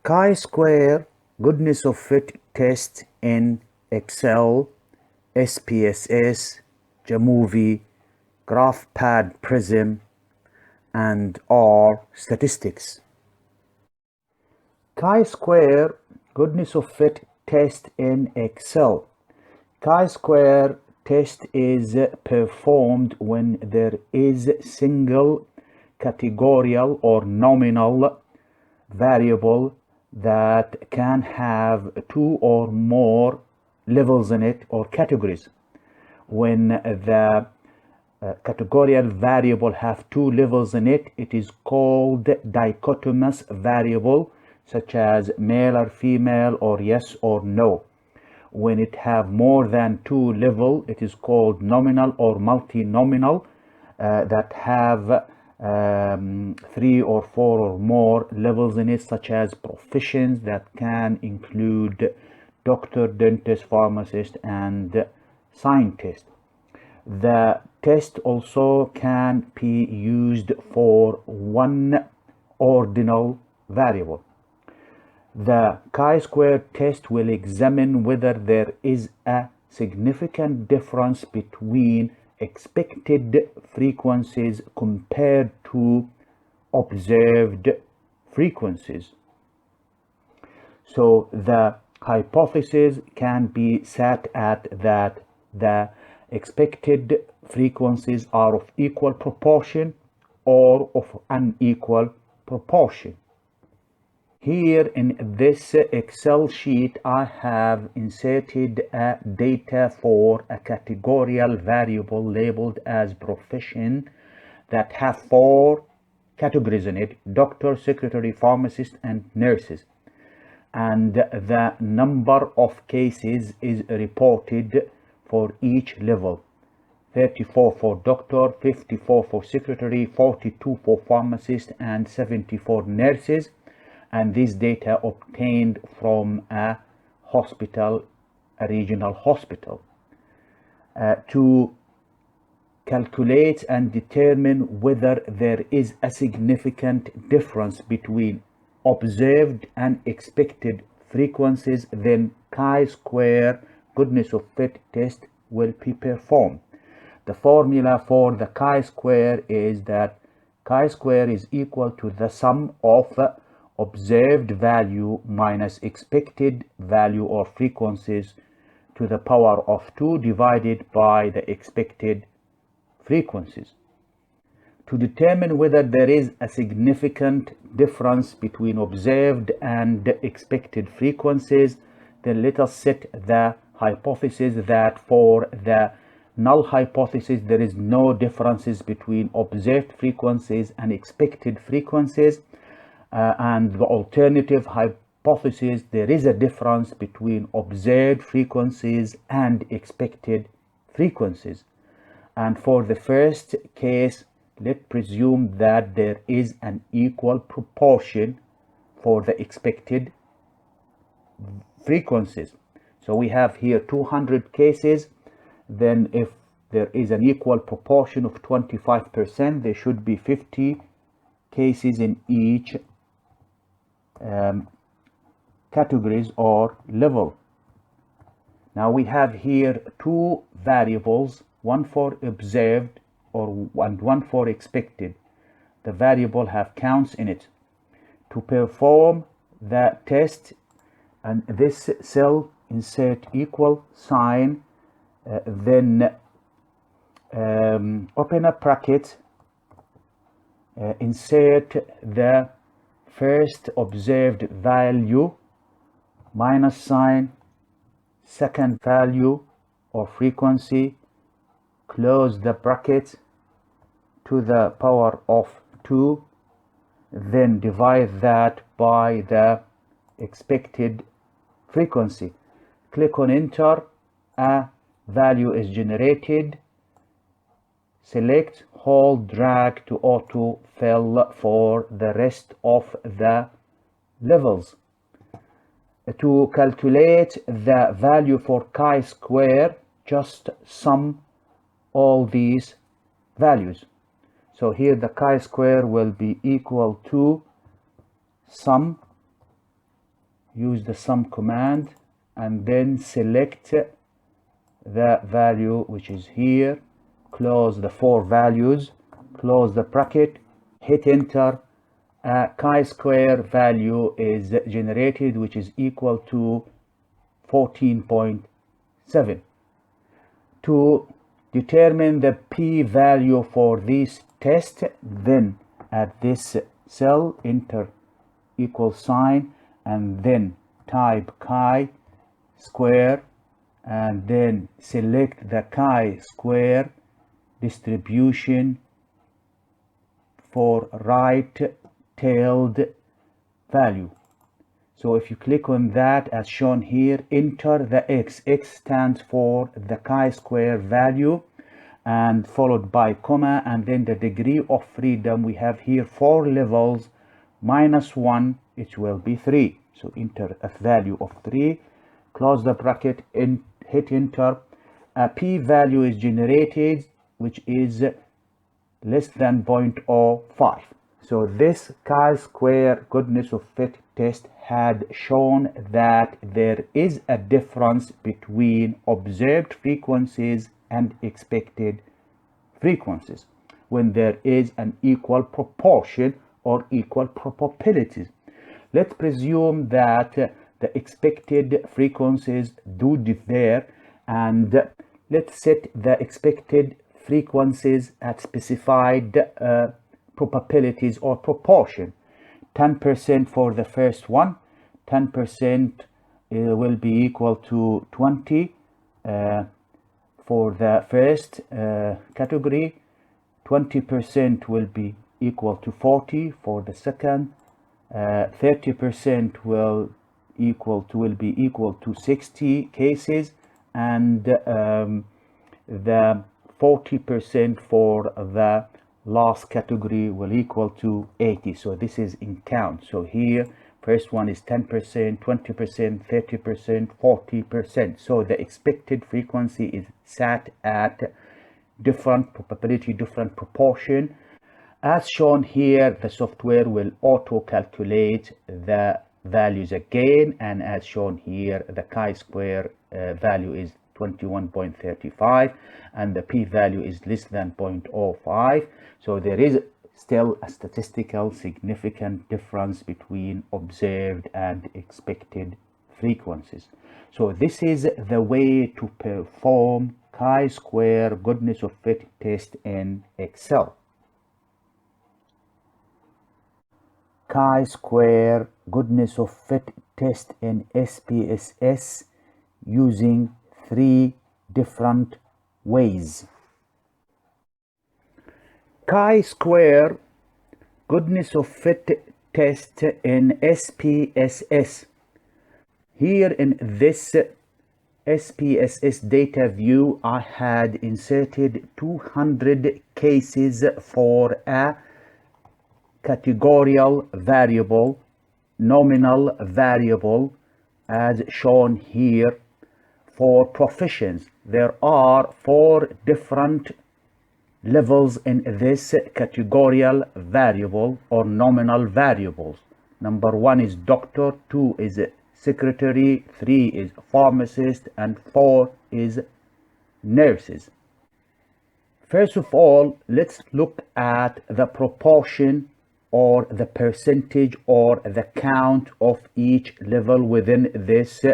chi-square goodness of fit test in Excel, SPSS, Jamovi, GraphPad Prism, and R statistics. Chi-square goodness of fit test in Excel. Chi-square test is performed when there is single categorical or nominal variable that can have two or more levels in it or categories. When the categorical variable have two levels in it, it is called dichotomous variable, such as male or female or yes or no. When it have more than two level, it is called nominal or multi-nominal, that have 3 or 4 or more levels in it, such as professions that can include doctor, dentist, pharmacist, and scientist. The test also can be used for one ordinal variable. The chi-square test will examine whether there is a significant difference between expected frequencies compared to observed frequencies. So the hypothesis can be set at that the expected frequencies are of equal proportion or of unequal proportion. Here in this Excel sheet, I have inserted a data for a categorical variable labeled as profession that have 4 categories in it: doctor, secretary, pharmacist, and nurses. And the number of cases is reported for each level: 34 for doctor, 54 for secretary, 42 for pharmacist, and 74 nurses. And this data obtained from a hospital, a regional hospital. To calculate and determine whether there is a significant difference between observed and expected frequencies, then chi-square goodness of fit test will be performed. The formula for the chi-square is that chi-square is equal to the sum of observed value minus expected value or frequencies to the power of 2 divided by the expected frequencies. To determine whether there is a significant difference between observed and expected frequencies, then let us set the hypothesis that for the null hypothesis there is no differences between observed frequencies and expected frequencies. And the alternative hypothesis, there is a difference between observed frequencies and expected frequencies. And for the first case, let's presume that there is an equal proportion for the expected frequencies. So we have here 200 cases. Then if there is an equal proportion of 25%, there should be 50 cases in each categories or level. Now we have here 2 variables, one for observed and one for expected. The variable have counts in it. To perform the test, and this cell insert equal sign, then open a bracket, insert the first observed value, minus sign, second value or frequency, close the bracket to the power of 2, then divide that by the expected frequency. Click on enter, a value is generated. Select, hold, drag to auto fill for the rest of the levels. To calculate the value for chi-square, just sum all these values. So here the chi-square will be equal to sum use the sum command and then select the value which is here, close the 4 values, close the bracket, hit enter. Chi-square value is generated, which is equal to 14.7. To determine the p-value for this test, then at this cell enter equal sign and then type chi-square and then select the chi-square distribution for right-tailed value. So if you click on that as shown here, enter the x. X stands for the chi-square value and followed by comma and then the degree of freedom. We have here 4 levels, -1, it will be 3. So enter a value of 3, close the bracket and hit enter. A p-value is generated, which is less than 0.05. So this chi-square goodness of fit test had shown that there is a difference between observed frequencies and expected frequencies when there is an equal proportion or equal probabilities. Let's presume that the expected frequencies do differ, and let's set the expected frequencies at specified probabilities or proportion. 10% for the first one, 10% will be equal to 20 for the first category, 20% will be equal to 40 for the second, 30% will be equal to 60 cases, and the 40% for the last category will equal to 80. So this is in count. So here first one is 10%, 20%, 30%, 40%. So the expected frequency is set at different probability, different proportion. As shown here, the software will auto calculate the values again, and as shown here, the chi-square value is 21.35 and the p-value is less than 0.05. So there is still a statistical significant difference between observed and expected frequencies. So this is the way to perform chi-square goodness of fit test in Excel. Chi-square goodness of fit test in SPSS using 3 different ways. Chi-square goodness of fit test in SPSS. Here in this SPSS data view, I had inserted 200 cases for a categorical variable, nominal variable, as shown here. For proficiency, there are 4 different levels in this categorical variable or nominal variables. Number 1 is doctor, 2 is secretary, 3 is pharmacist, and 4 is nurses. First of all, let's look at the proportion or the percentage or the count of each level within this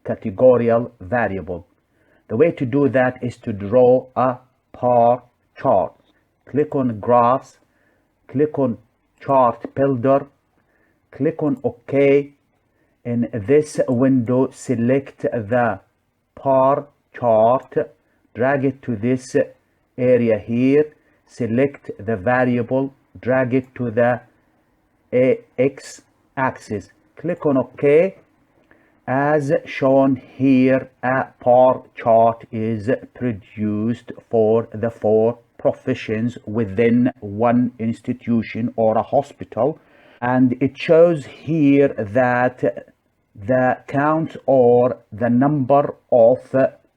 categorical variable. The way to do that is to draw a bar chart. Click on graphs, click on chart builder, click on OK. In this window, select the bar chart, drag it to this area here, select the variable, drag it to the x-axis, click on OK. As shown here, a bar chart is produced for the 4 professions within one institution or a hospital, and it shows here that the count or the number of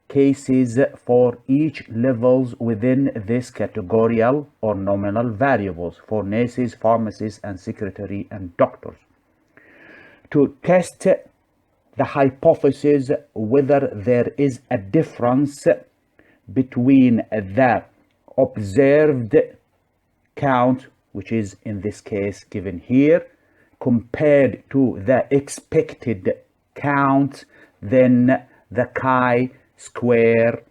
cases for each levels within this categorical or nominal variables for nurses, pharmacists, and secretary and doctors. To test the hypothesis whether there is a difference between the observed count, which is in this case given here, compared to the expected count, then the chi-square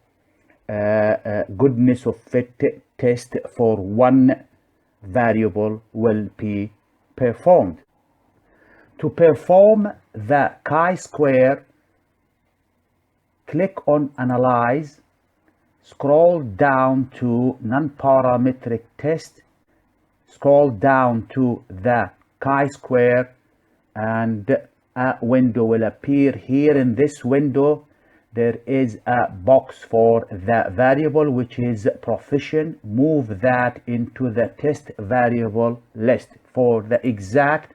goodness of fit test for one variable will be performed. To perform the chi-square, click on Analyze, scroll down to Non-Parametric Test, scroll down to the chi-square, and a window will appear. Here in this window there is a box for the variable which is proficient. Move that into the test variable list. For the exact,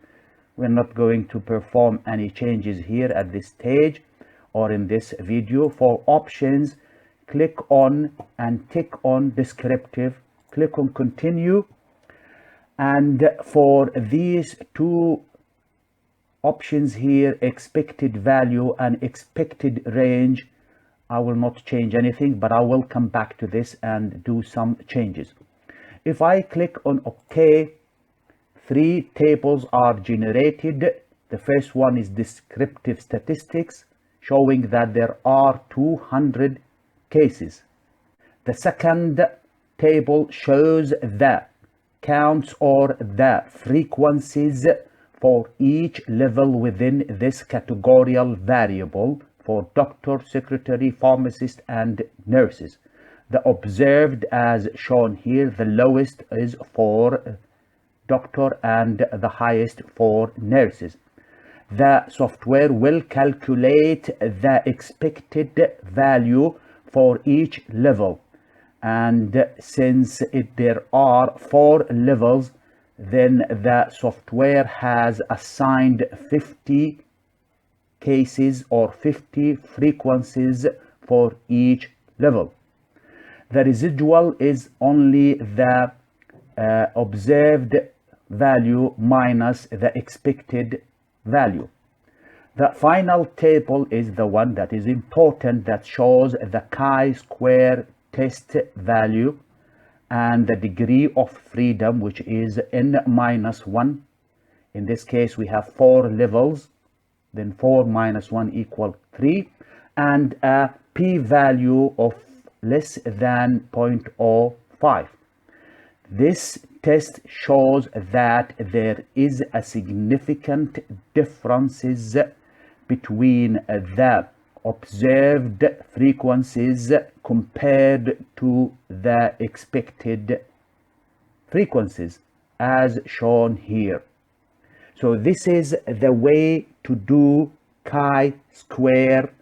we're not going to perform any changes here at this stage or in this video. For options, click on and tick on descriptive, click on continue, and for these two options here, expected value and expected range, I will not change anything, but I will come back to this and do some changes. If I click on OK, three tables are generated. The first one is descriptive statistics, showing that there are 200 cases. The second table shows the counts or the frequencies for each level within this categorical variable for doctor, secretary, pharmacist, and nurses. The observed, as shown here, the lowest is for doctor and the highest for nurses. The software will calculate the expected value for each level, and since there are 4 levels, then the software has assigned 50 cases or 50 frequencies for each level. The residual is only the observed value minus the expected value. The final table is the one that is important, that shows the chi-square test value and the degree of freedom, which is n-1. In this case we have 4 levels, then 4 minus 1 equal 3, and a p-value of less than 0.05. This test shows that there is a significant differences between the observed frequencies compared to the expected frequencies as shown here. So this is the way to do chi-square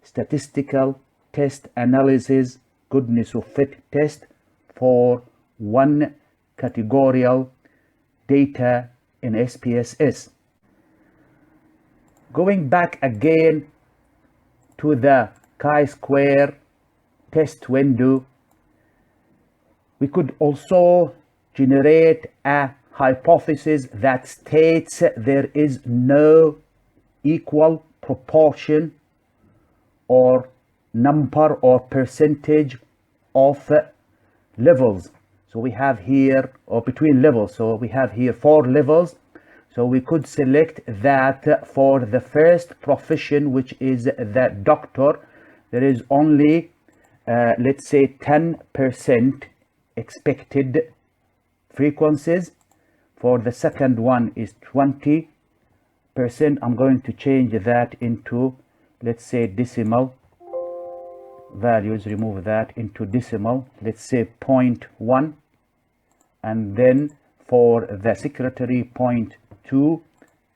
statistical test analysis goodness of fit test for one categorical data in SPSS. Going back again to the chi-square test window, we could also generate a hypothesis that states there is no equal proportion or number or percentage of levels. So we have here, or between levels, so we have here 4 levels. So we could select that for the first profession, which is the doctor, there is only let's say 10% expected frequencies. For the second one is 20%. I'm going to change that into, let's say, decimal values, remove that into decimal, let's say 0.1, and then for the secretary 0.2,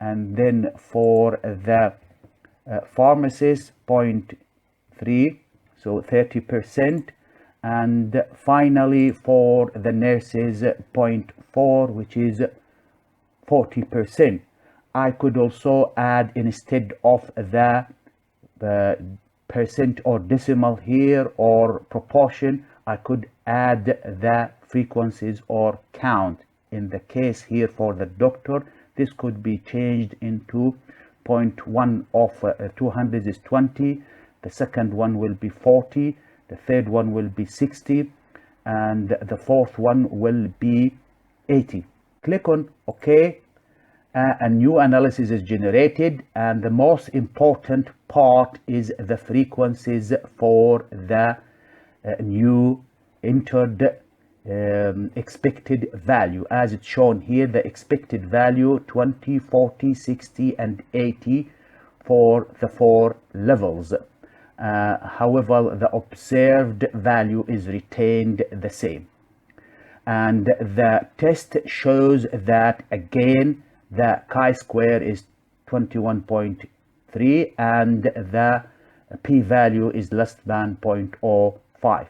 and then for the pharmacist 0.3, so 30%, and finally for the nurses 0.4, which is 40%. I could also add, instead of the percent or decimal here or proportion, I could add the frequencies or count. In the case here for the doctor, this could be changed into 0.1 of 200 is 20, the second one will be 40, the third one will be 60, and the fourth one will be 80. Click on OK. A new analysis is generated, and the most important part is the frequencies for the new entered expected value. As it's shown here, the expected value 20, 40, 60 and 80 for the 4 levels. However, the observed value is retained the same, and the test shows that again the chi-square is 21.3 and the p-value is less than 0.05.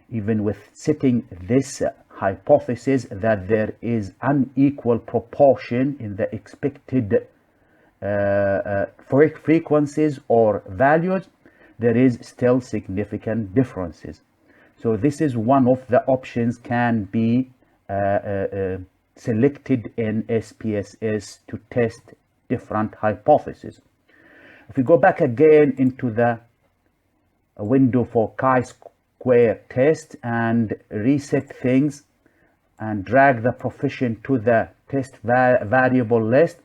Even with setting this hypothesis that there is unequal proportion in the expected frequencies or values, there is still significant differences. So this is one of the options can be selected in SPSS to test different hypotheses. If we go back again into the window for chi-square test and reset things and drag the coefficient to the test variable list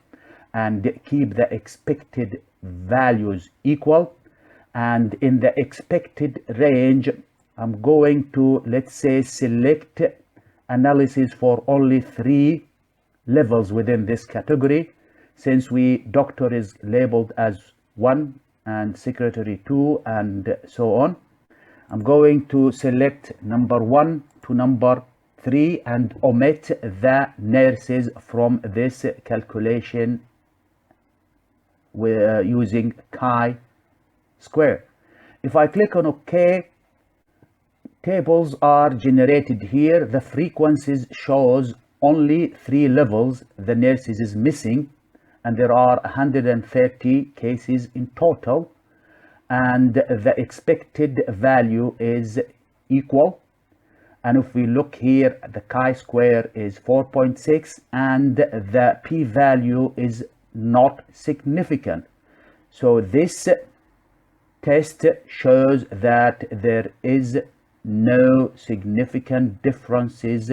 and keep the expected values equal, and in the expected range I'm going to, let's say, select analysis for only 3 levels within this category. Since doctor is labeled as 1 and secretary 2 and so on, I'm going to select number 1 to number 3 and omit the nurses from this calculation with using chi-square. If I click on OK, tables are generated here. The frequencies shows only 3 levels. The nurses is missing, and there are 130 cases in total, and the expected value is equal. And if we look here, the chi-square is 4.6 and the p-value is not significant. So this test shows that there is no significant differences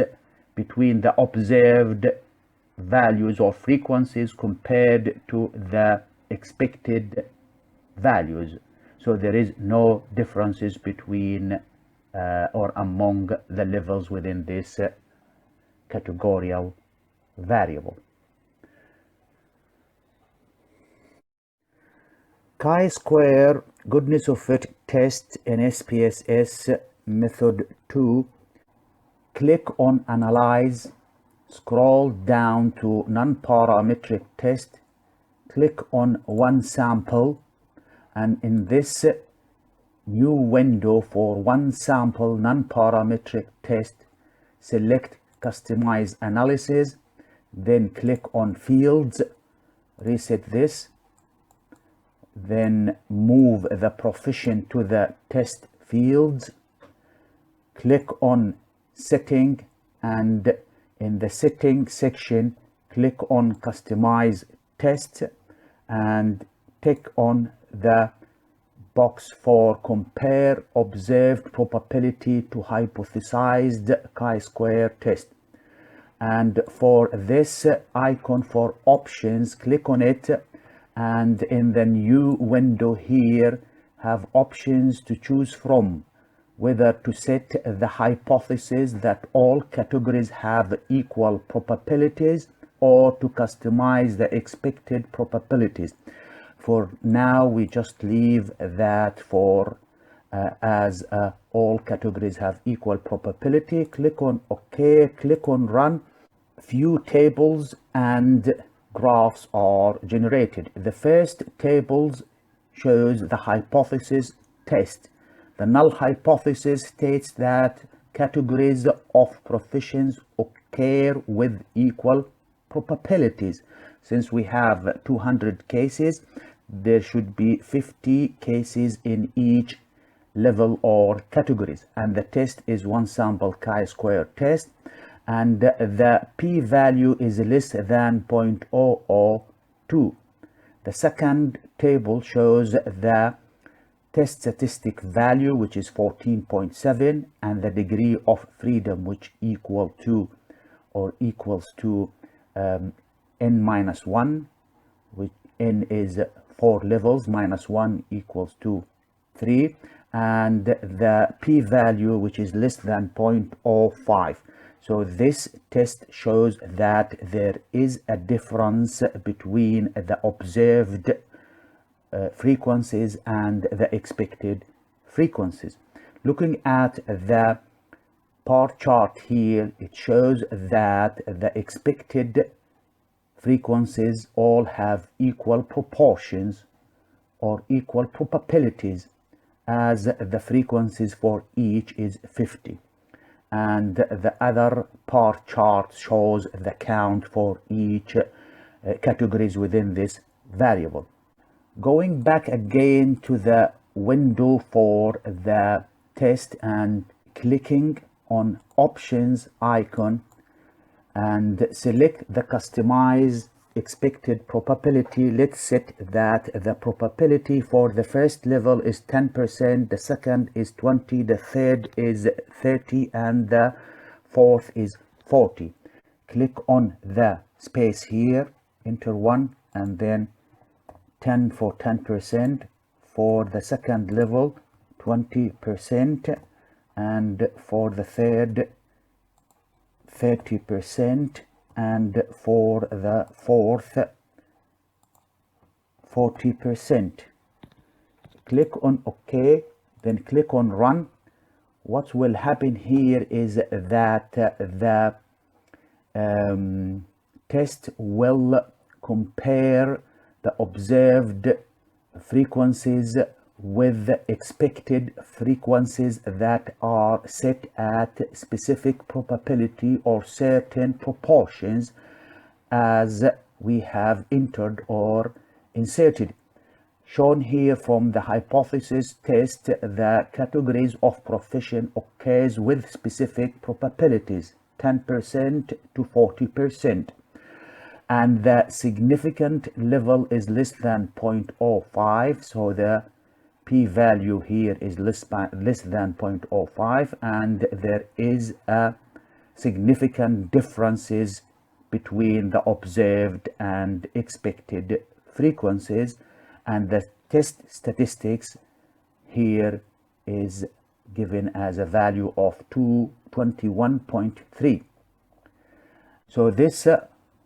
between the observed values or frequencies compared to the expected values. So there is no differences between or among the levels within this categorical variable. Chi-square goodness of fit test in SPSS method 2. Click on Analyze, scroll down to Non-Parametric Test, click on One Sample, and in this new window for One Sample Non-Parametric Test, select Customize Analysis, then click on Fields, reset this, then move the proficient to the test fields, click on Setting, and in the Setting section click on Customize Test and tick on the box for Compare Observed Probability to Hypothesized chi-square Test. And for this icon for options, click on it, and in the new window here have options to choose from, whether to set the hypothesis that all categories have equal probabilities or to customize the expected probabilities. For now, we just leave that for as all categories have equal probability. Click on OK, click on Run. Few tables and graphs are generated. The first tables shows the hypothesis test. The null hypothesis states that categories of professions occur with equal probabilities. Since we have 200 cases, there should be 50 cases in each level or categories, and the test is one sample chi-square test, and the p-value is less than 0.002. The second table shows the test statistic value, which is 14.7, and the degree of freedom, which equals to n minus 1, which n is 4 levels, minus 1 equals to 3, and the p-value, which is less than 0.05. So this test shows that there is a difference between the observed frequencies and the expected frequencies. Looking at the bar chart here, it shows that the expected frequencies all have equal proportions or equal probabilities, as the frequencies for each is 50. And the other bar chart shows the count for each categories within this variable. Going back again to the window for the test and clicking on options icon and select the customize expected probability. Let's set that the probability for the first level is 10%, the second is 20, the third is 30, and the fourth is 40. Click on the space here, enter 1, and then 10 for 10%, for the second level 20%, and for the third 30%, and for the fourth 40%. Click on OK, then click on run. What will happen here is that the test will compare the observed frequencies with the expected frequencies that are set at specific probability or certain proportions as we have entered or inserted. Shown here from the hypothesis test, the categories of profession occurs with specific probabilities, 10% to 40%. And the significant level is less than 0.05, so the p-value here is less than 0.05, and there is a significant differences between the observed and expected frequencies, and the test statistics here is given as a value of 221.3. So this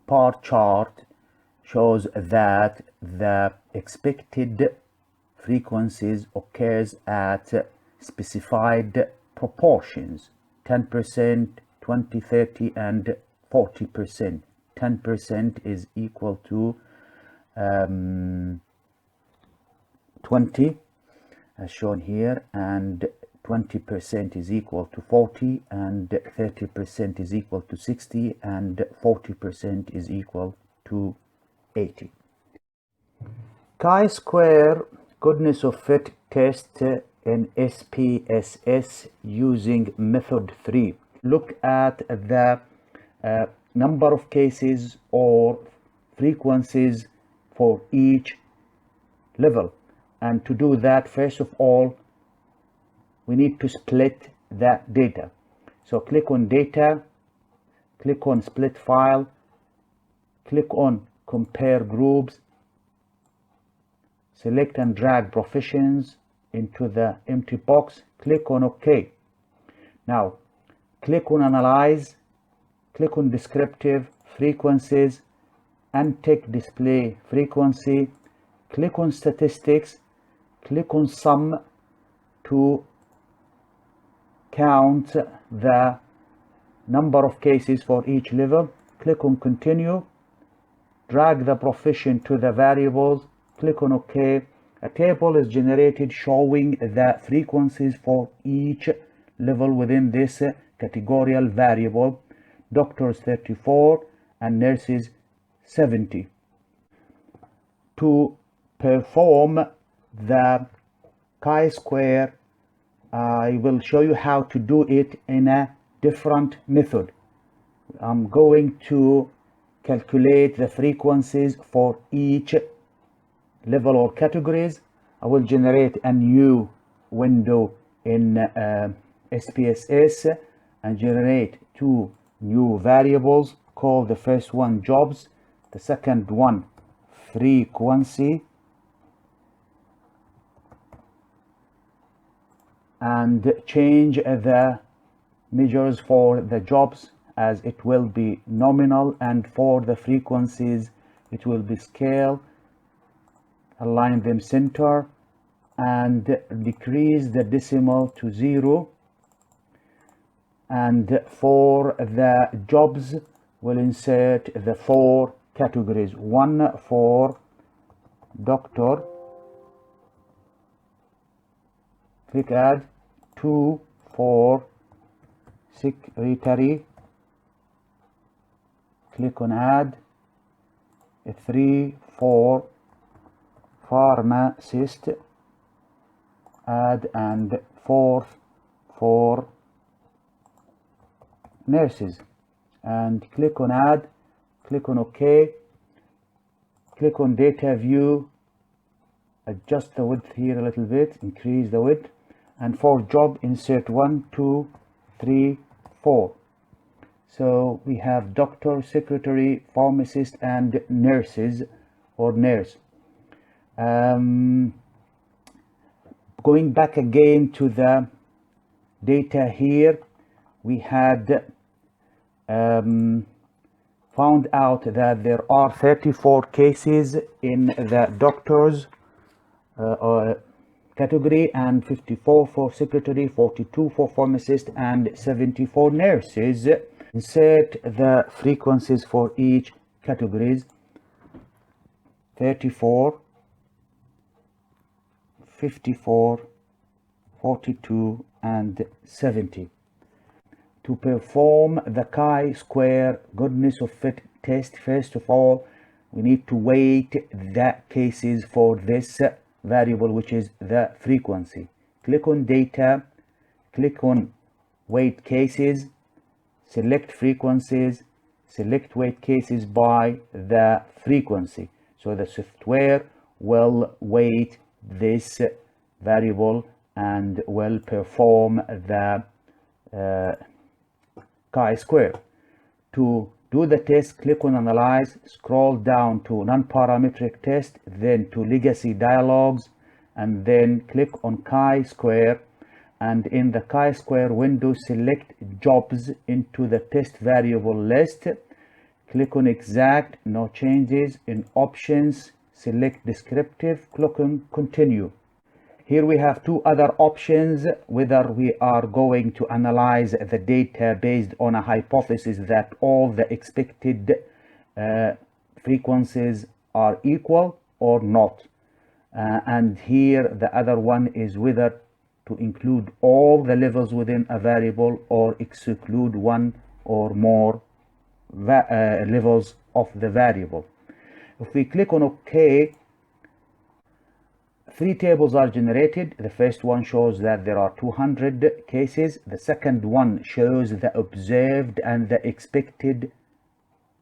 bar chart shows that the expected frequencies occurs at specified proportions, 10%, 20, 30, and 40%. 10% is equal to 20, as shown here, and 20% is equal to 40, and 30% is equal to 60, and 40% is equal to 80. Chi-square goodness of fit test in SPSS using method 3. Look at the number of cases or frequencies for each level, and to do that, first of all, we need to split the data. So click on data, click on split file, click on compare groups, select and drag professions into the empty box, click on OK. Now click on analyze, click on descriptive frequencies, untick display frequency, click on statistics, click on sum to count the number of cases for each level, click on continue, drag the profession to the variables, click on OK. A table is generated showing the frequencies for each level within this categorical variable. Doctors 34 and nurses 70. To perform the chi-square, I will show you how to do it in a different method. I'm going to calculate the frequencies for each level or categories. I will generate a new window in SPSS and generate two new variables. Call the first one jobs, the second one frequency, and change the measures for the jobs as it will be nominal, and for the frequencies it will be scale. Align them center and decrease the decimal to 0. And for the jobs we'll insert the 4 categories: 1 for doctor, click add; 2 for secretary, click on add; 3 for pharmacist, add; and 4 for nurses, and click on add, click on OK, click on data view, adjust the width here a little bit, increase the width, and for job insert 1, 2, 3, 4. So we have doctor, secretary, pharmacist, and nurses or nurse. Going back again to the data here, we had found out that there are 34 cases in the doctors category, and 54 for secretary, 42 for pharmacist, and 74 nurses. Insert the frequencies for each categories: 34, 54, 42, and 70. To perform the chi-square goodness of fit test, first of all, we need to weight the cases for this variable, which is the frequency. Click on data, click on weight cases, select frequencies, select weight cases by the frequency. So the software will weight this variable and will perform the chi-square. To do the test, click on analyze, scroll down to non-parametric test, then to legacy dialogues, and then click on chi-square, and in the chi-square window select jobs into the test variable list. Click on exact, no changes. In options select descriptive, click on continue. Here we have two other options: whether we are going to analyze the data based on a hypothesis that all the expected frequencies are equal or not. And here the other one is whether to include all the levels within a variable or exclude one or more levels of the variable. If we click on OK, 3 tables are generated. The first one shows that there are 200 cases. The second one shows the observed and the expected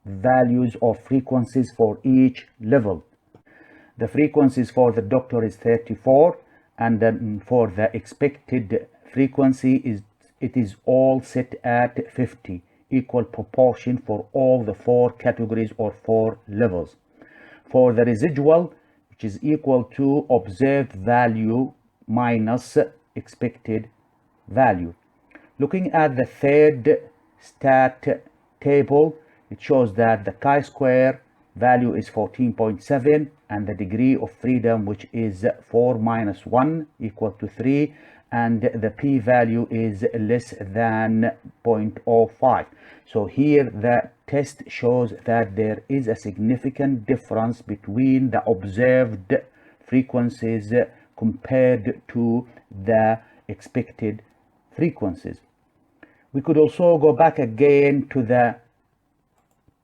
values of frequencies for each level. The frequencies for the doctor is 34, and then for the expected frequency it is all set at 50, equal proportion for all the 4 categories or 4 levels. For the residual, which is equal to observed value minus expected value. Looking at the third stat table, it shows that the chi-square value is 14.7, and the degree of freedom, which is 4 minus 1 equal to 3, and the p-value is less than 0.05. So here the test shows that there is a significant difference between the observed frequencies compared to the expected frequencies. We could also go back again to the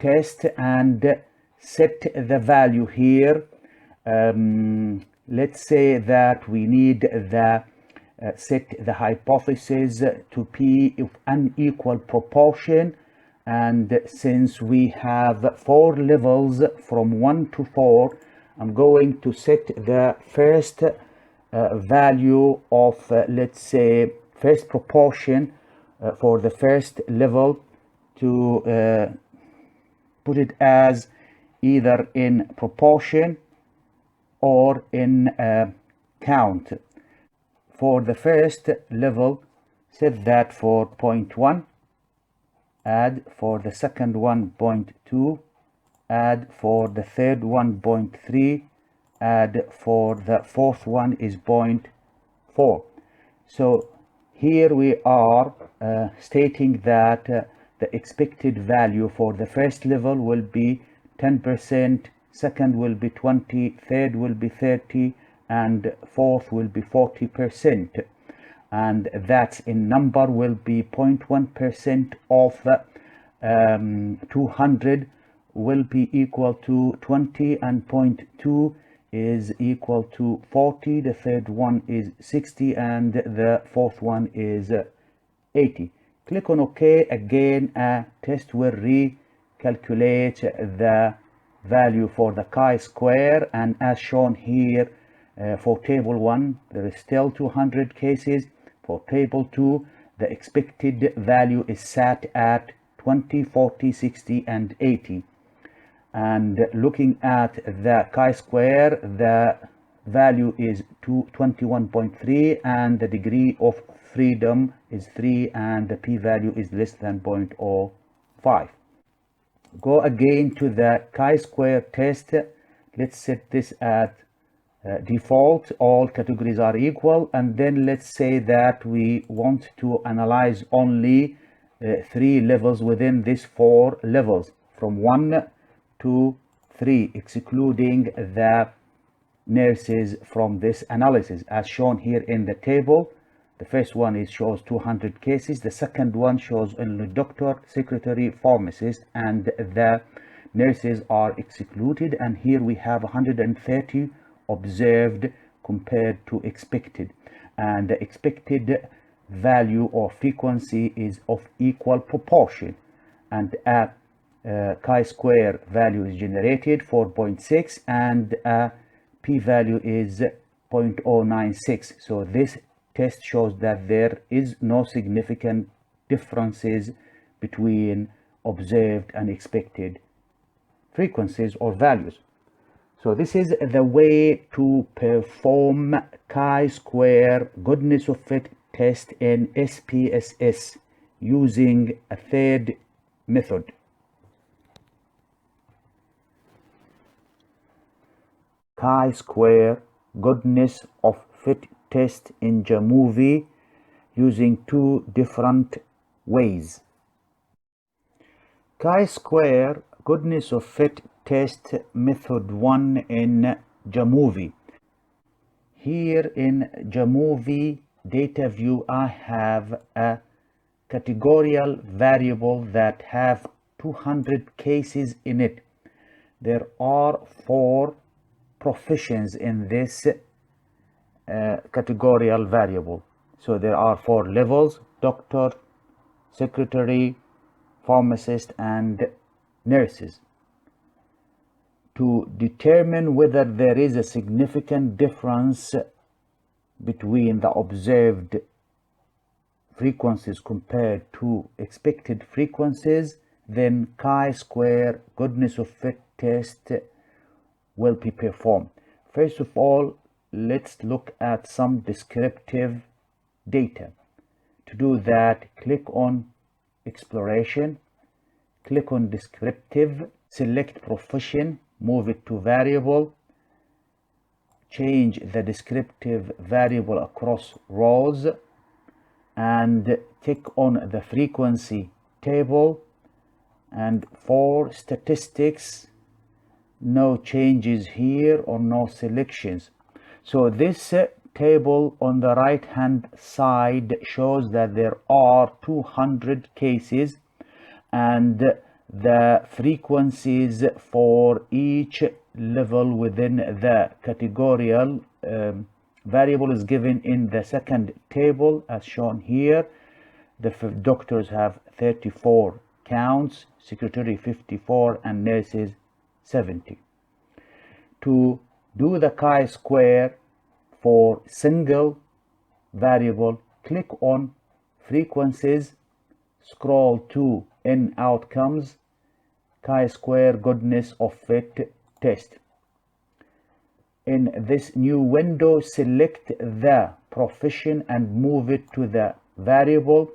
test and set the value here. Let's say that we need the set the hypothesis to be of unequal proportion, and since we have 4 levels from 1 to 4, I'm going to set the first value of, let's say, first proportion for the first level to put it as either in proportion or in count. For the first level, set that for 0.1, add for the second one 0.2, add for the third one 0.3, add for the fourth one is 0.4. So here we are stating that the expected value for the first level will be 10%, second will be 20, third will be 30, and fourth will be 40%. And that's in number will be 0.1% of 200 will be equal to 20, and 0.2 is equal to 40, the third one is 60, and the fourth one is 80. Click on OK. Again, a test will recalculate the value for the chi-square, and as shown here for table 1 there is still 200 cases. For table 2 the expected value is set at 20, 40, 60, and 80. And looking at the chi-square, the value is 21.3, and the degree of freedom is 3, and the p-value is less than 0.05. Go again to the chi-square test. Let's set this at default, all categories are equal, and then let's say that we want to analyze only 3 levels within these 4 levels, from 1 to 3, excluding the nurses from this analysis as shown here in the table. The first one shows 200 cases, the second one shows only doctor, secretary, pharmacist, and the nurses are excluded, and here we have 130 observed compared to expected, and the expected value or frequency is of equal proportion, and a chi-square value is generated 4.6, and a p-value is 0.096. so this test shows that there is no significant differences between observed and expected frequencies or values. So this is the way to perform chi-square goodness of fit test in SPSS using a third method. Chi-square goodness of fit test in Jamovi using 2 different ways. Chi-square goodness of fit test method 1 in Jamovi. Here in Jamovi data view I have a categorical variable that have 200 cases in it. There are 4 professions in this categorical variable. So there are 4 levels: doctor, secretary, pharmacist, and nurses. To determine whether there is a significant difference between the observed frequencies compared to expected frequencies, then chi-square goodness of fit test will be performed. First of all, let's look at some descriptive data. To do that, click on exploration, click on descriptive, select profession, move it to variable, change the descriptive variable across rows, and tick on the frequency table, and for statistics no changes here or no selections. So this table on the right hand side shows that there are 200 cases, and the frequencies for each level within the categorical variable is given in the second table as shown here. The doctors have 34 counts, secretary 54, and nurses 70. To do the chi-square for single variable, click on frequencies, scroll to in outcomes, chi-square goodness of fit test. In this new window, select the profession and move it to the variable.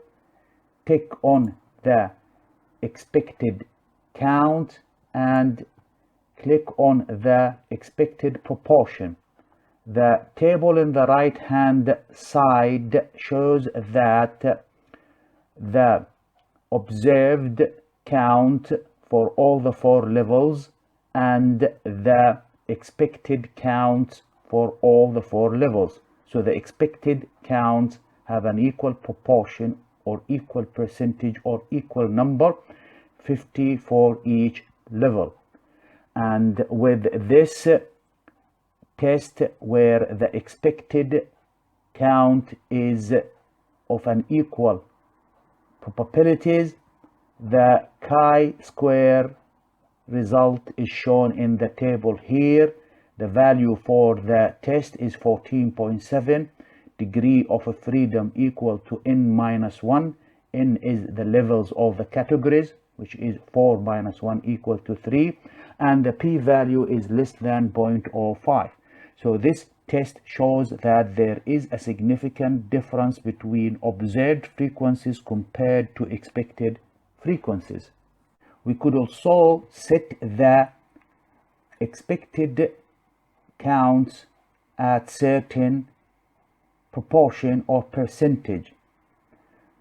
Tick on the expected count and click on the expected proportion. The table in the right hand side shows that the observed count for all the 4 levels and the expected count for all the 4 levels. So the expected counts have an equal proportion or equal percentage or equal number, 50 for each level. And with this test where the expected count is of an equal probabilities, the chi-square result is shown in the table here. The value for the test is 14.7. Degree of freedom equal to n-1. N is the levels of the categories, which is 4 minus 1 equal to 3. And the p-value is less than 0.05. So this test shows that there is a significant difference between observed frequencies compared to expected frequencies. We could also set the expected counts at certain proportion or percentage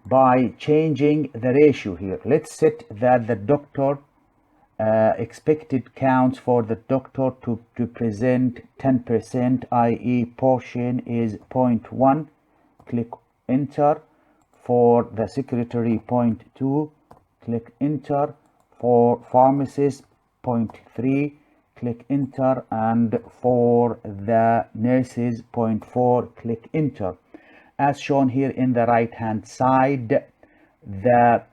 by changing the ratio here. Let's set that the doctor expected counts for the doctor to present 10%, i.e. portion is 0.1. Click enter. For the secretary 0.2. Click enter. For pharmacist 0.3. Click enter. And for the nurses 0.4. Click enter. As shown here in the right hand side, the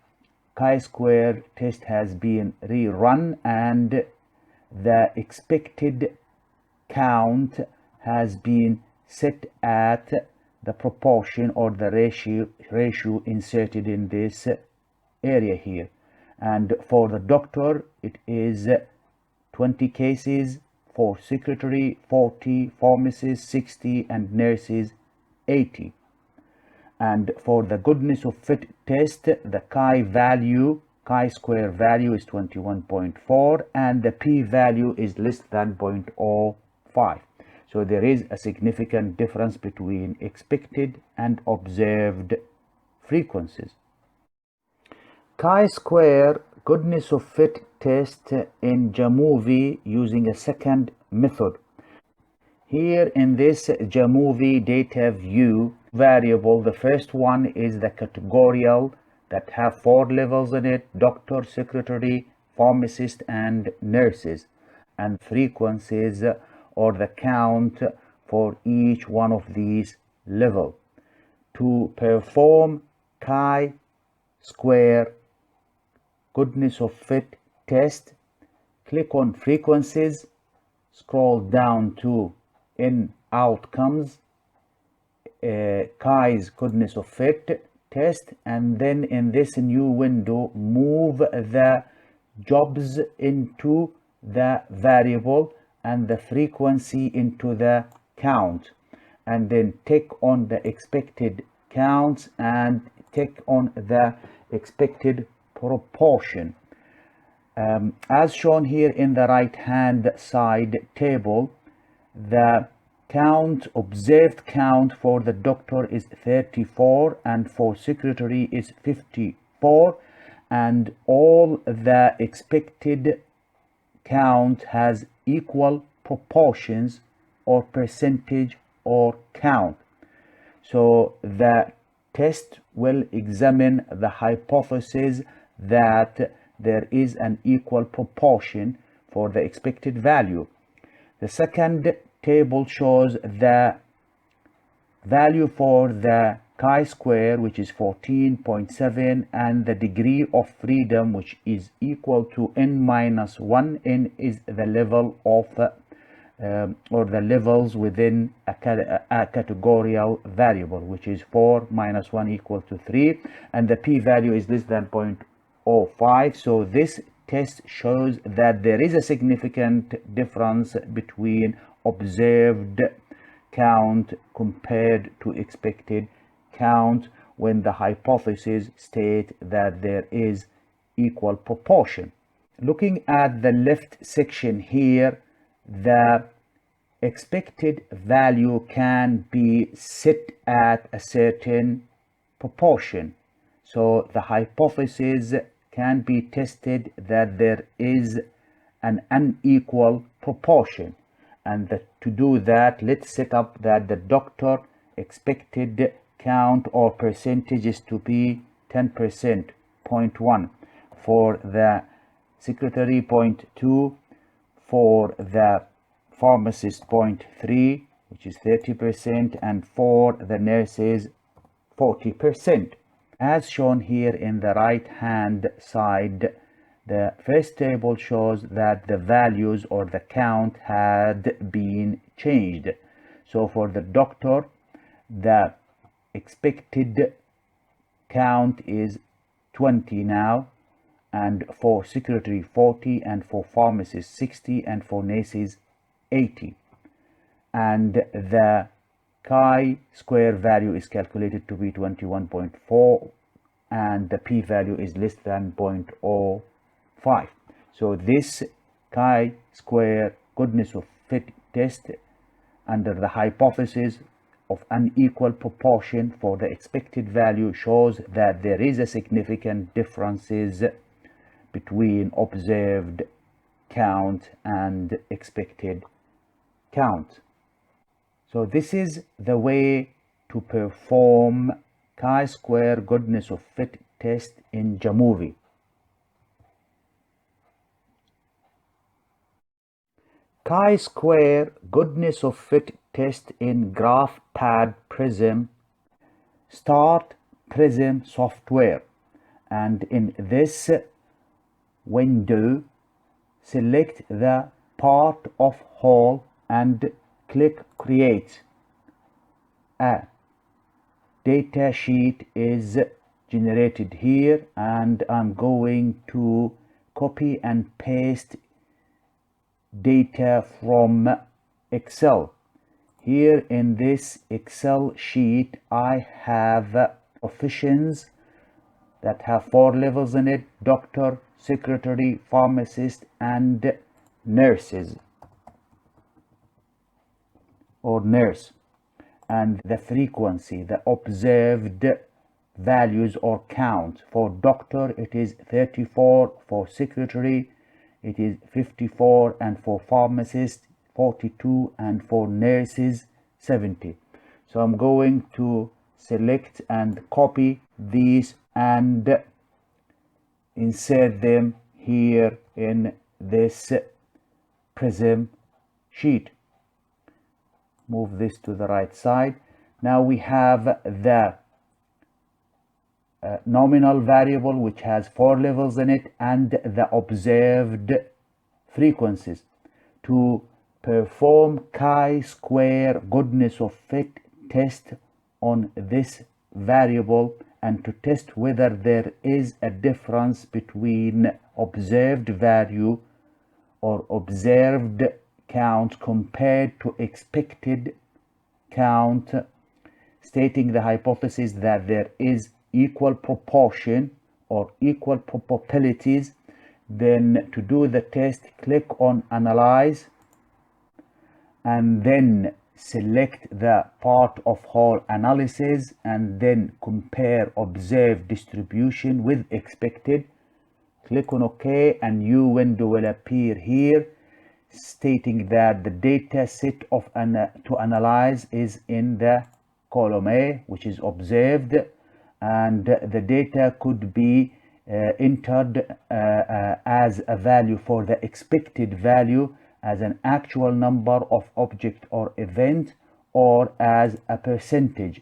chi-square test has been rerun and the expected count has been set at the proportion or the ratio inserted in this area here. And for the doctor it is 20 cases, for secretary 40, pharmacists 60, and nurses 80. And for the goodness of fit test, the chi-square value is 21.4 and the p-value is less than 0.05. So there is a significant difference between expected and observed frequencies. Chi-square goodness of fit test in Jamovi using a second method. Here in this Jamovi data view variable, the first one is the categorical that have 4 levels in it: doctor, secretary, pharmacist, and nurses, and frequencies or the count for each one of these levels. To perform chi-square goodness of fit test, click on frequencies, scroll down to in outcomes, chi's goodness of fit test, and then in this new window move the jobs into the variable and the frequency into the count, and then tick on the expected counts and tick on the expected proportion. As shown here in the right hand side table, the observed count for the doctor is 34 and for secretary is 54, and all the expected count has equal proportions or percentage or count. So the test will examine the hypothesis that there is an equal proportion for the expected value. The second table shows the value for the chi-square, which is 14.7, and the degree of freedom, which is equal to n-1. N is the level of or the levels within a categorical variable, which is 4 minus 1 equal to 3, and the p-value is less than 0.05. So this test shows that there is a significant difference between observed count compared to expected count when the hypothesis states that there is equal proportion. Looking at the left section here, the expected value can be set at a certain proportion. So the hypothesis can be tested that there is an unequal proportion. And to do that, let's set up that the doctor expected count or percentage is to be 10%, 0.1, for the secretary 0.2, for the pharmacist 0.3, which is 30%, and for the nurses 40%. As shown here in the right hand side, the first table shows that the values or the count had been changed. So for the doctor, the expected count is 20 now, and for secretary 40, and for pharmacist 60, and for nurses 80. And the chi-square value is calculated to be 21.4, and the p-value is less than 0.05. So this chi-square goodness of fit test under the hypothesis of unequal proportion for the expected value shows that there is a significant differences between observed count and expected count. So this is the way to perform chi-square goodness of fit test in Jamovi. Chi-square goodness of fit test in GraphPad Prism. Start Prism software, and in this window select the part of whole and click create. A data sheet is generated here, and I'm going to copy and paste data from Excel. Here in this Excel sheet, I have officials that have 4 levels in it: doctor, secretary, pharmacist, and nurses or nurse. And the frequency, the observed values or count. For doctor it is 34, for secretary it is 54, and for pharmacist 42, and for nurses 70. So I'm going to select and copy these and insert them here in this Prism sheet. Move this to the right side. Now we have the nominal variable, which has 4 levels in it, and the observed frequencies. To perform chi-square goodness of fit test on this variable and to test whether there is a difference between observed value or observed count compared to expected count, stating the hypothesis that there is equal proportion or equal probabilities, then to do the test, click on Analyze and then select the part of whole analysis and then compare observed distribution with expected. Click on OK, and new window will appear here stating that the data set of to analyze is in the column A, which is observed, and the data could be entered as a value for the expected value, as an actual number of object or event, or as a percentage.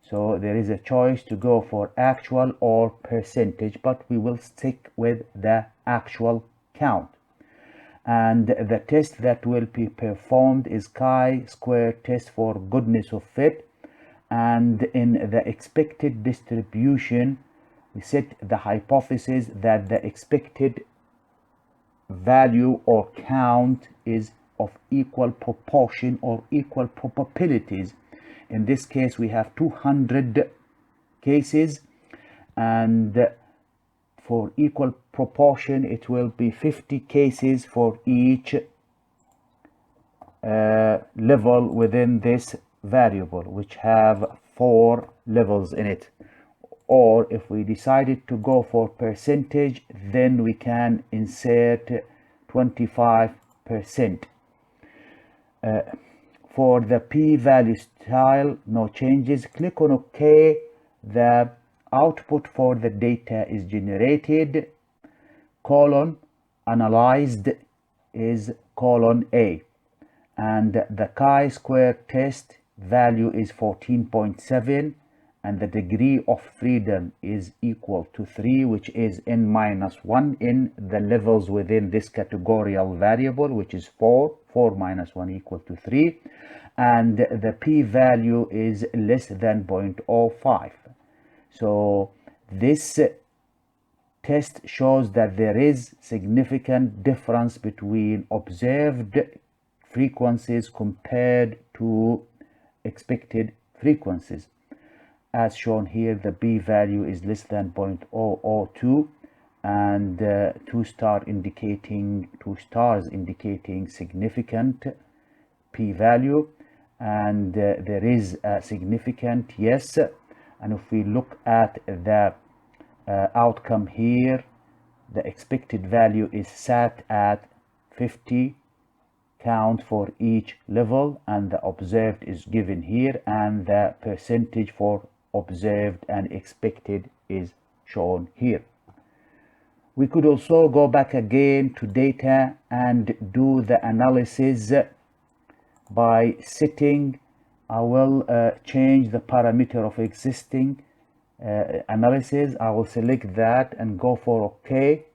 So there is a choice to go for actual or percentage, but we will stick with the actual count. And the test that will be performed is chi-square test for goodness of fit. And in the expected distribution, we set the hypothesis that the expected value or count is of equal proportion or equal probabilities. In this case, we have 200 cases, and for equal proportion, it will be 50 cases for each level within this variable, which have 4 levels in it. Or if we decided to go for percentage, then we can insert 25%. For the p-value style, no changes. Click on OK. The output for the data is generated. Analyzed is A. And the chi-square test value is 14.7. And the degree of freedom is equal to 3, which is n-1 in the levels within this categorical variable, which is 4. 4 minus 1 equal to 3. And the p-value is less than 0.05. So this test shows that there is significant difference between observed frequencies compared to expected frequencies. As shown here, the p-value is less than 0.002, and 2 stars indicating significant p-value, and there is a significant yes. And if we look at the outcome here, the expected value is set at 50 count for each level, and the observed is given here, and the percentage for observed and expected is shown here. We could also go back again to data and do the analysis by setting. I will change the parameter of existing analysis. I will select that and go for OK.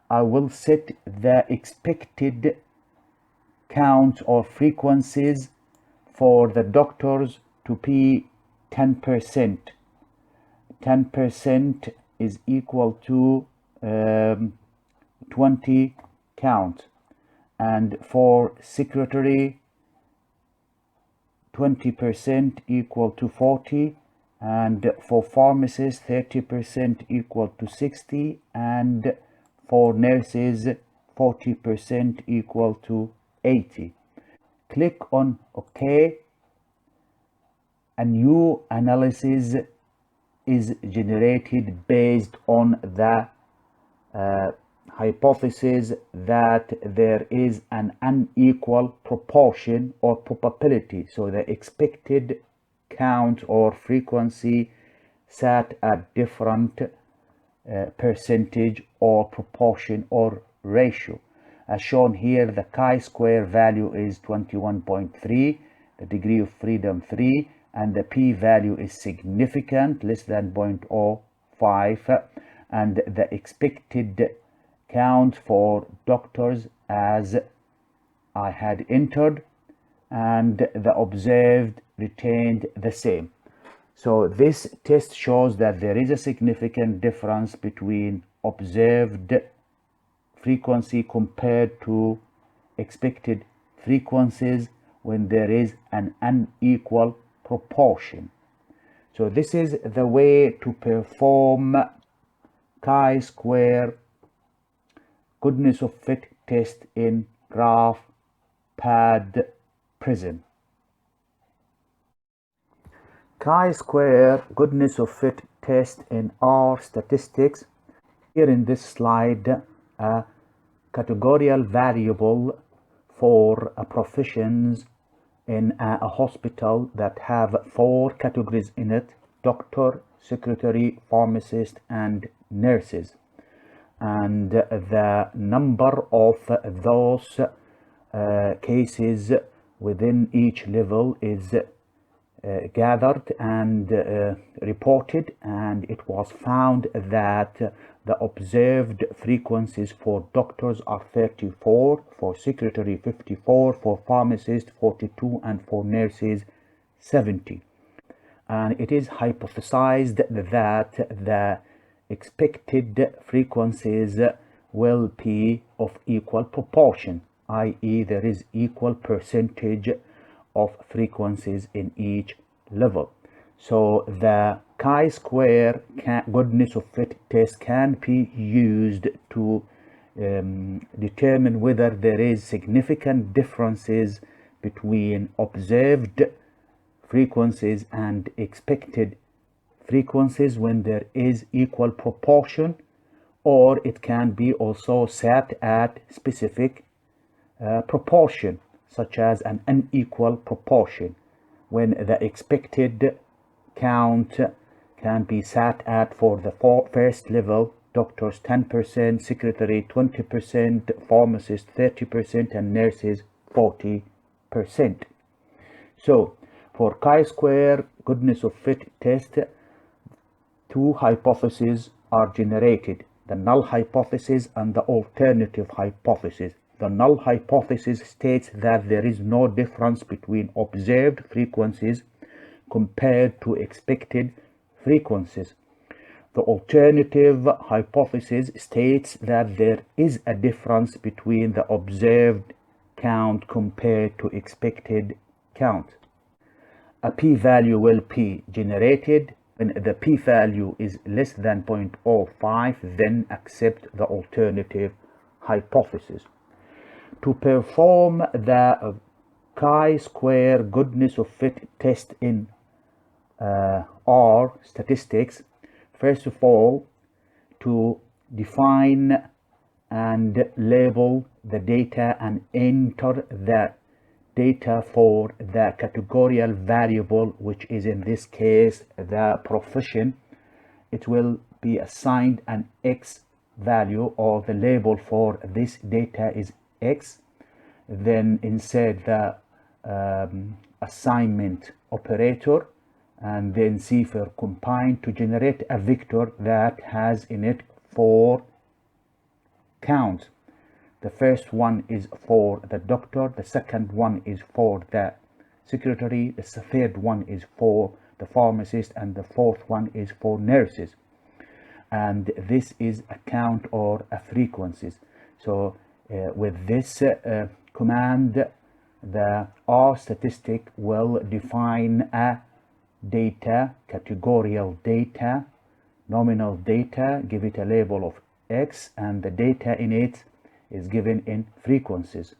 I will set the expected count or frequencies for the doctors to be 10%. 10% is equal to 20 count, and for secretary 20% equal to 40, and for pharmacists 30% equal to 60, and for nurses 40% equal to 80. Click on OK. A new analysis is generated based on the hypothesis that there is an unequal proportion or probability. So the expected count or frequency set at different percentage or proportion or ratio. As shown here, the chi-square value is 21.3, the degree of freedom 3, and the p-value is significant, less than 0.05, and the expected count for doctors as I had entered, and the observed retained the same. So this test shows that there is a significant difference between observed frequency compared to expected frequencies when there is an unequal proportion. So this is the way to perform chi-square goodness of fit test in GraphPad Prism. Chi-square goodness of fit test in R statistics. Here in this slide, a categorical variable for professions in a hospital that have 4 categories in it: doctor, secretary, pharmacist, and nurses. And the number of those cases within each level is gathered and reported, and it was found that the observed frequencies for doctors are 34, for secretary 54, for pharmacists 42, and for nurses 70. And it is hypothesized that the expected frequencies will be of equal proportion, i.e. there is equal percentage of frequencies in each level. So the chi-square goodness of fit test can be used to determine whether there is significant differences between observed frequencies and expected frequencies when there is equal proportion, or it can be also set at specific proportion, such as an unequal proportion, when the expected count can be set at, for the first level, doctors 10%, secretary 20%, pharmacist 30%, and nurses 40%. So for chi-square goodness of fit test, two hypotheses are generated: the null hypothesis and the alternative hypothesis. The null hypothesis states that there is no difference between observed frequencies compared to expected frequencies. The alternative hypothesis states that there is a difference between the observed count compared to expected count. A p-value will be generated. When the p-value is less than 0.05, then accept the alternative hypothesis. To perform the chi-square goodness of fit test in R statistics, first of all, to define and label the data and enter the data for the categorical variable, which is in this case the profession. It will be assigned an X value, or the label for this data is X. Then insert the assignment operator, and then cipher combine to generate a vector that has in it 4 counts. The first one is for the doctor, the second one is for the secretary, the third one is for the pharmacist, and the fourth one is for nurses. And this is a count or a frequencies. So with this command, the R statistic will define a data, categorical data, nominal data, give it a label of X, and the data in it is given in frequencies.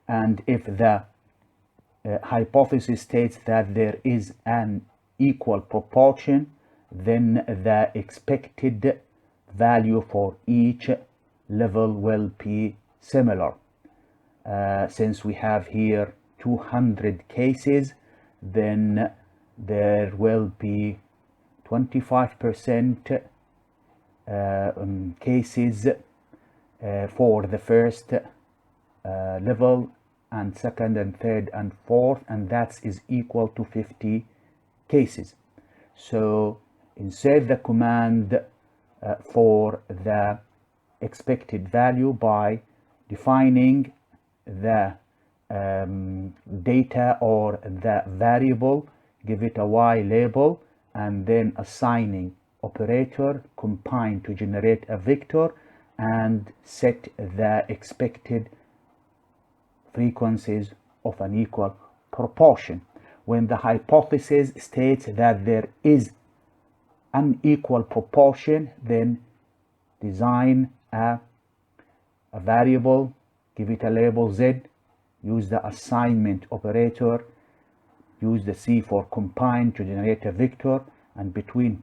And if the hypothesis states that there is an equal proportion, then the expected value for each level will be similar. Since we have here 200 cases, then there will be 25% cases for the first level, and second and third and fourth, and that is equal to 50 cases. So insert the command for the expected value by defining the data or the variable, give it a Y label, and then assigning operator combine to generate a vector, and set the expected frequencies of an equal proportion. When the hypothesis states that there is an equal proportion, then design a variable, give it a label Z, use the assignment operator, use the C for combine to generate a vector, and between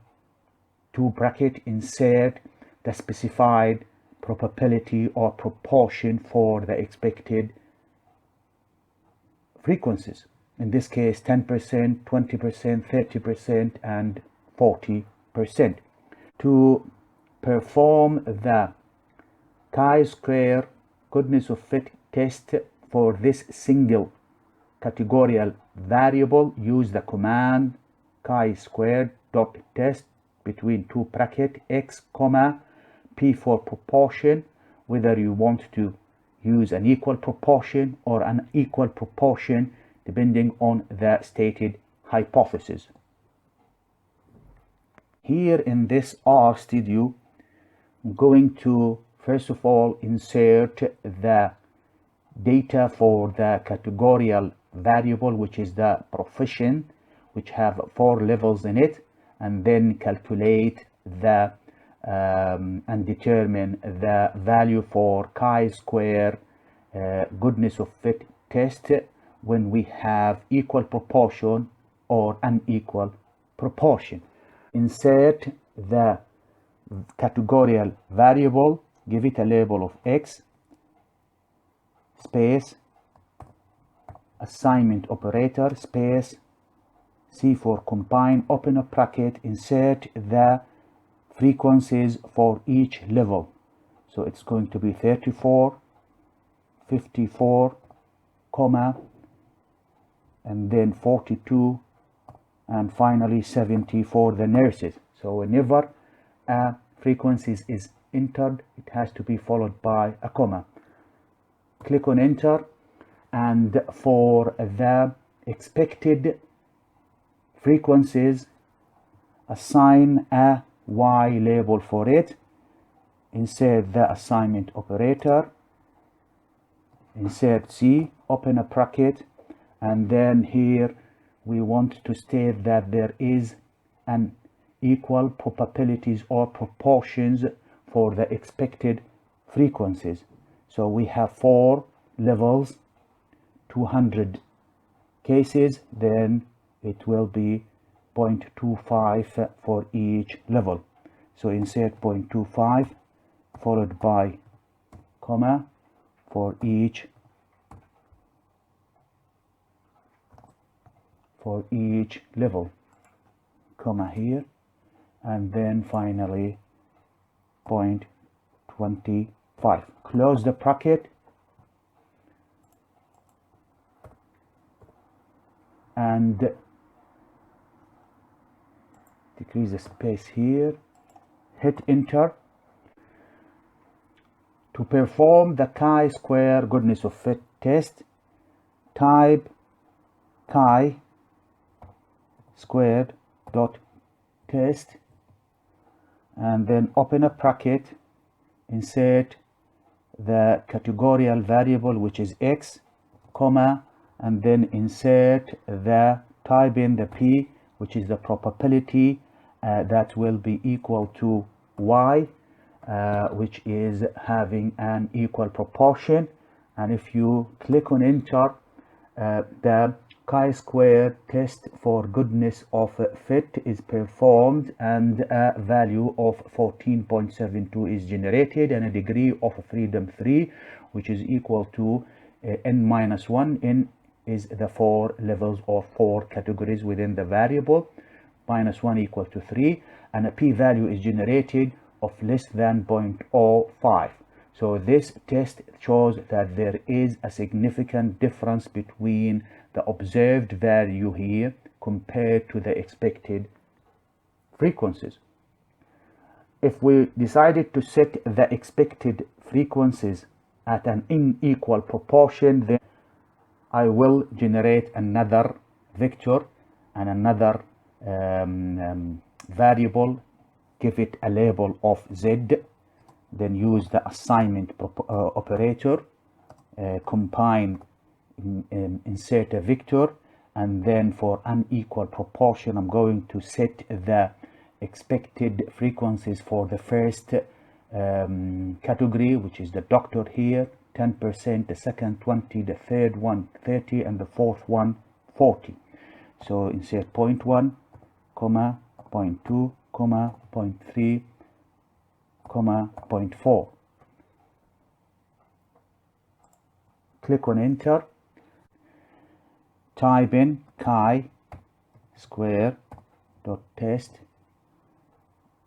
two brackets insert the specified probability or proportion for the expected frequencies. In this case, 10%, 20%, 30%, and 40%. To perform the chi-square goodness of fit test for this single categorical variable, use the command chi-square.test between two bracket x comma p for proportion, whether you want to use an equal proportion or an equal proportion depending on the stated hypothesis. Here in this R Studio, I'm going to first of all insert the data for the categorical variable, which is the profession, which have 4 levels in it, and then calculate the and determine the value for chi-square goodness of fit test when we have equal proportion or unequal proportion. Insert the categorical variable, give it a label of x, space, assignment operator, space, C for combine, open a bracket, insert the frequencies for each level. So it's going to be 34, 54, comma, and then 42, and finally 70 for the nurses. So whenever a frequency is entered, it has to be followed by a comma. Click on enter, and for the expected frequencies, assign a y label for it, insert the assignment operator, insert C, open a bracket, and then here we want to state that there is an equal probabilities or proportions for the expected frequencies. So we have 4 levels, 200 cases, then it will be 0.25 for each level. So insert 0.25 followed by comma for each level, comma here, and then finally 0.25. Close the bracket and decrease the space here, hit enter. To perform the chi-square goodness of fit test, type chi-squared dot test, and then open a bracket, insert the categorical variable, which is x, comma, and then insert the type in the p, which is the probability that will be equal to y, which is having an equal proportion. And if you click on enter, the chi-square test for goodness of fit is performed, and a value of 14.72 is generated, and a degree of freedom 3, which is equal to n-1. N is the 4 levels or 4 categories within the variable, -1 equal to 3, and a p-value is generated of less than 0.05. So this test shows that there is a significant difference between the observed value here compared to the expected frequencies. If we decided to set the expected frequencies at an unequal proportion, then I will generate another vector and another variable, give it a label of z, then use the assignment operator, combine, insert a vector, and then for unequal proportion I'm going to set the expected frequencies for the first category, which is the doctor here, 10%, the second 20, the third one 30, and the fourth one 40. So insert 0.1, comma, 0.2, comma, 0.3, comma, 0.4. Click on enter. Type in chi-square dot test,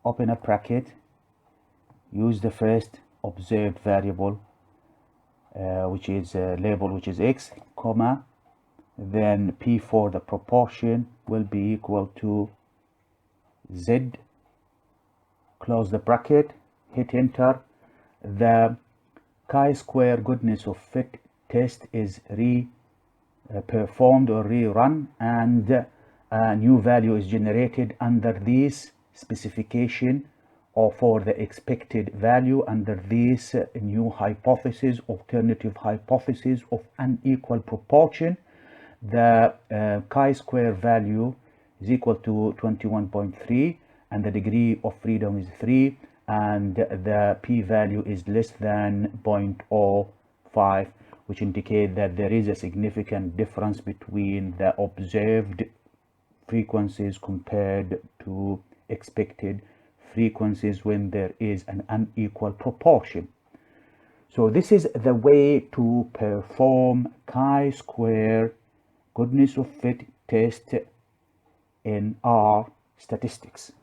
open a bracket, use the first observed variable, which is label, which is x, comma, then p for the proportion will be equal to z, close the bracket, hit enter. The chi-square goodness of fit test is performed or rerun, and a new value is generated under this specification, or for the expected value under this new hypothesis, alternative hypothesis of unequal proportion. The chi-square value is equal to 21.3, and the degree of freedom is 3, and the p-value is less than 0.05, which indicate that there is a significant difference between the observed frequencies compared to expected frequencies when there is an unequal proportion. So this is the way to perform chi-square goodness of fit test in R statistics.